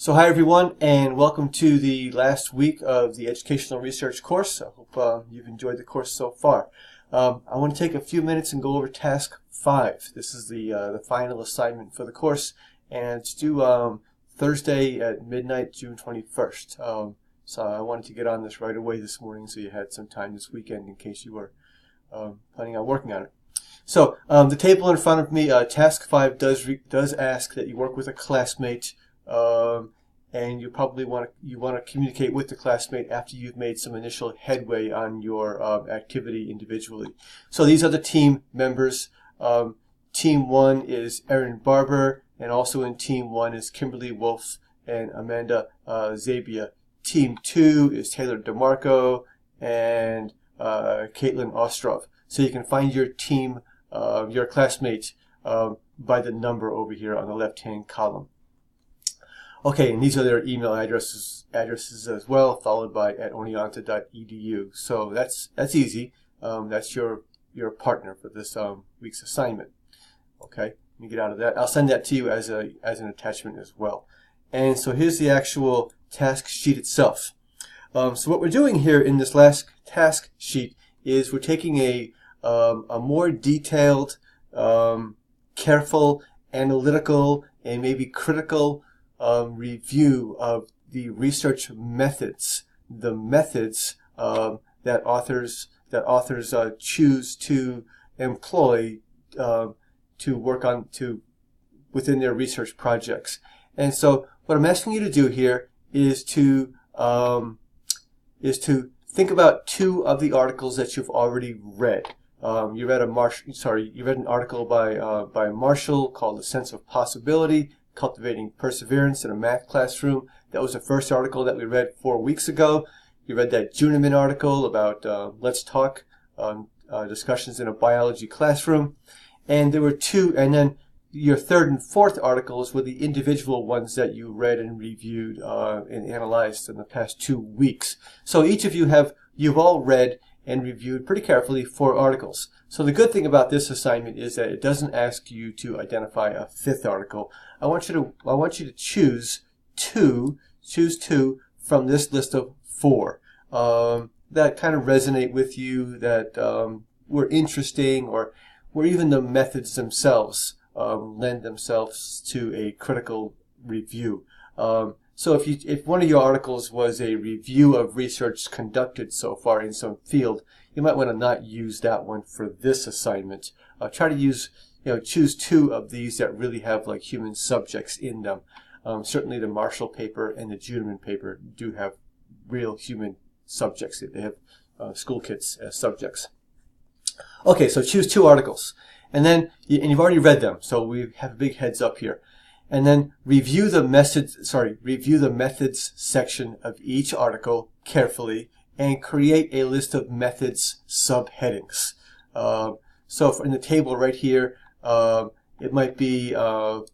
So hi everyone, and welcome to the last week of the Educational Research course. I hope you've enjoyed the course so far. I want to take a few minutes and go over task 5. This is the final assignment for the course, and it's due Thursday at midnight, June 21st. So I wanted to get on this right away this morning so you had some time this weekend in case you were planning on working on it. So the table in front of me, task 5 does ask that you work with a classmate. And you probably want to communicate with the classmate after you've made some initial headway on your activity individually. So these are the team members. Team 1 is Erin Barber, and also in Team 1 is Kimberly Wolf and Amanda Zabia. Team 2 is Taylor DeMarco and Caitlin Ostrov. So you can find your team, your classmate, by the number over here on the left-hand column. Okay, and these are their email addresses as well, followed by @oneonta.edu. So that's easy. That's your partner for this week's assignment. Okay, let me get out of that. I'll send that to you as an attachment as well. And so here's the actual task sheet itself. So what we're doing here in this last task sheet is we're taking a more detailed, careful, analytical, and maybe critical review of the research methods, the methods that authors choose to employ to work on within their research projects. And so, what I'm asking you to do here is to think about 2 of the articles that you've already read. You read an article by Marshall called "The Sense of Possibility: Cultivating Perseverance in a Math Classroom." That was the first article that we read 4 weeks ago. You read that Juniman article about Let's Talk, discussions in a biology classroom. And there were 2, and then your 3rd and 4th articles were the individual ones that you read and reviewed and analyzed in the past 2 weeks. So each of you've all read and reviewed pretty carefully 4 articles. So the good thing about this assignment is that it doesn't ask you to identify a 5th article. I want you to choose two from this list of 4 that kind of resonate with you, that were interesting, or where even the methods themselves lend themselves to a critical review. So if one of your articles was a review of research conducted so far in some field, you might want to not use that one for this assignment. Try to choose 2 of these that really have like human subjects in them. Certainly the Marshall paper and the Juniman paper do have real human subjects. They have school kids as subjects. Okay, so choose 2 articles. And then, and you've already read them, so we have a big heads up here. And then review the methods section of each article carefully and create a list of methods subheadings. So in the table right here, it might be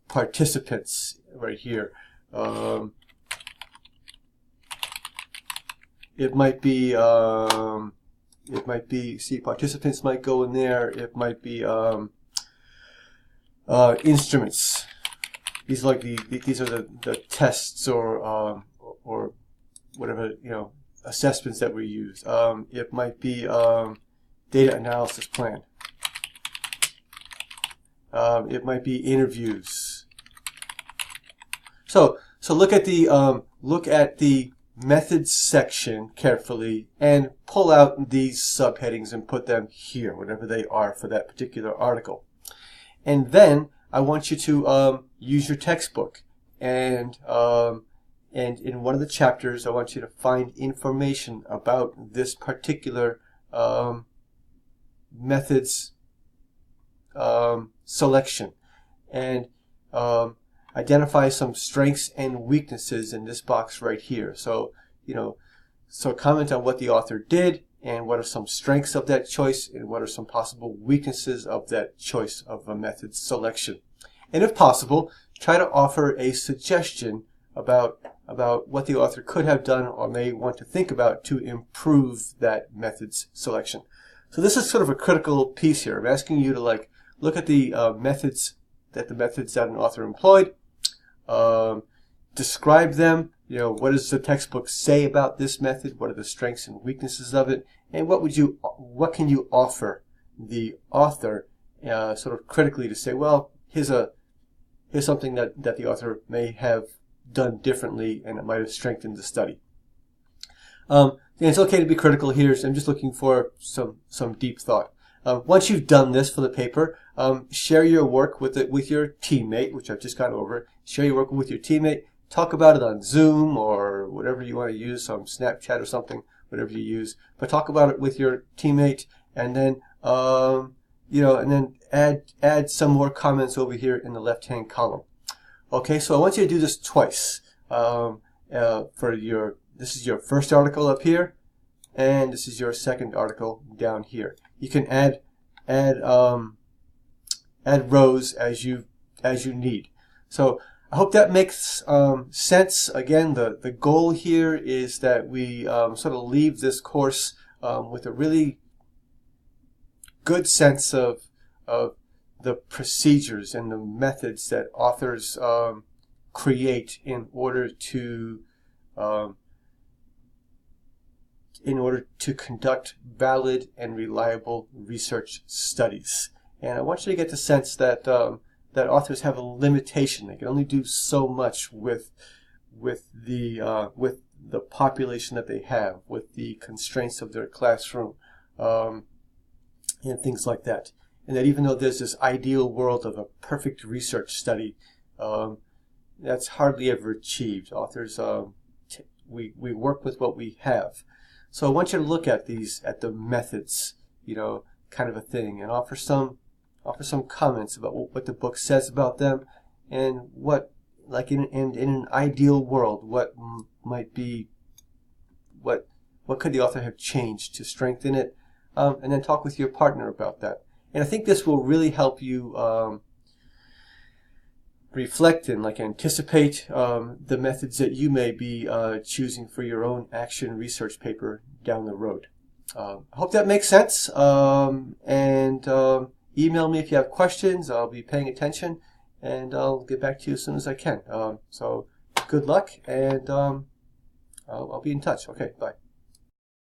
participants right here. It might be, see, participants might go in there. It might be instruments. These are the tests or whatever, assessments that we use. It might be data analysis plan. It might be interviews. So look at the methods section carefully and pull out these subheadings and put them here, whatever they are for that particular article. And then I want you to use your textbook, and in one of the chapters I want you to find information about this particular methods selection, and identify some strengths and weaknesses in this box right here. So comment on what the author did, and what are some strengths of that choice, and what are some possible weaknesses of that choice of a method selection. And if possible, try to offer a suggestion about what the author could have done or may want to think about to improve that methods selection. So this is sort of a critical piece here. I'm asking you to look at the methods that an author employed, describe them. What does the textbook say about this method? What are the strengths and weaknesses of it? And what can you offer the author sort of critically to say, well, here's something that the author may have done differently and it might have strengthened the study. And it's okay to be critical here. So I'm just looking for some deep thought. Once you've done this for the paper, share your work with your teammate, which I've just gone over. Share your work with your teammate. Talk about it on Zoom or whatever you want to use, some Snapchat or something, whatever you use. But talk about it with your teammate, and then add some more comments over here in the left-hand column. Okay, so I want you to do this twice. This is your first article up here, and this is your second article down here. You can add rows as you need. So I hope that makes sense. Again, the goal here is that we sort of leave this course with a really good sense of the procedures and the methods that authors create in order to conduct valid and reliable research studies. And I want you to get the sense that that authors have a limitation. They can only do so much with the population that they have, with the constraints of their classroom, and things like that. And that even though there's this ideal world of a perfect research study, that's hardly ever achieved. Authors, we work with what we have. So I want you to look at the methods, kind of a thing, and offer some comments about what the book says about them, and what, like in an ideal world, what could the author have changed to strengthen it, and then talk with your partner about that. And I think this will really help you reflect and anticipate the methods that you may be choosing for your own action research paper down the road. I hope that makes sense. Email me if you have questions. I'll be paying attention, and I'll get back to you as soon as I can. So good luck, and I'll be in touch. Okay, bye.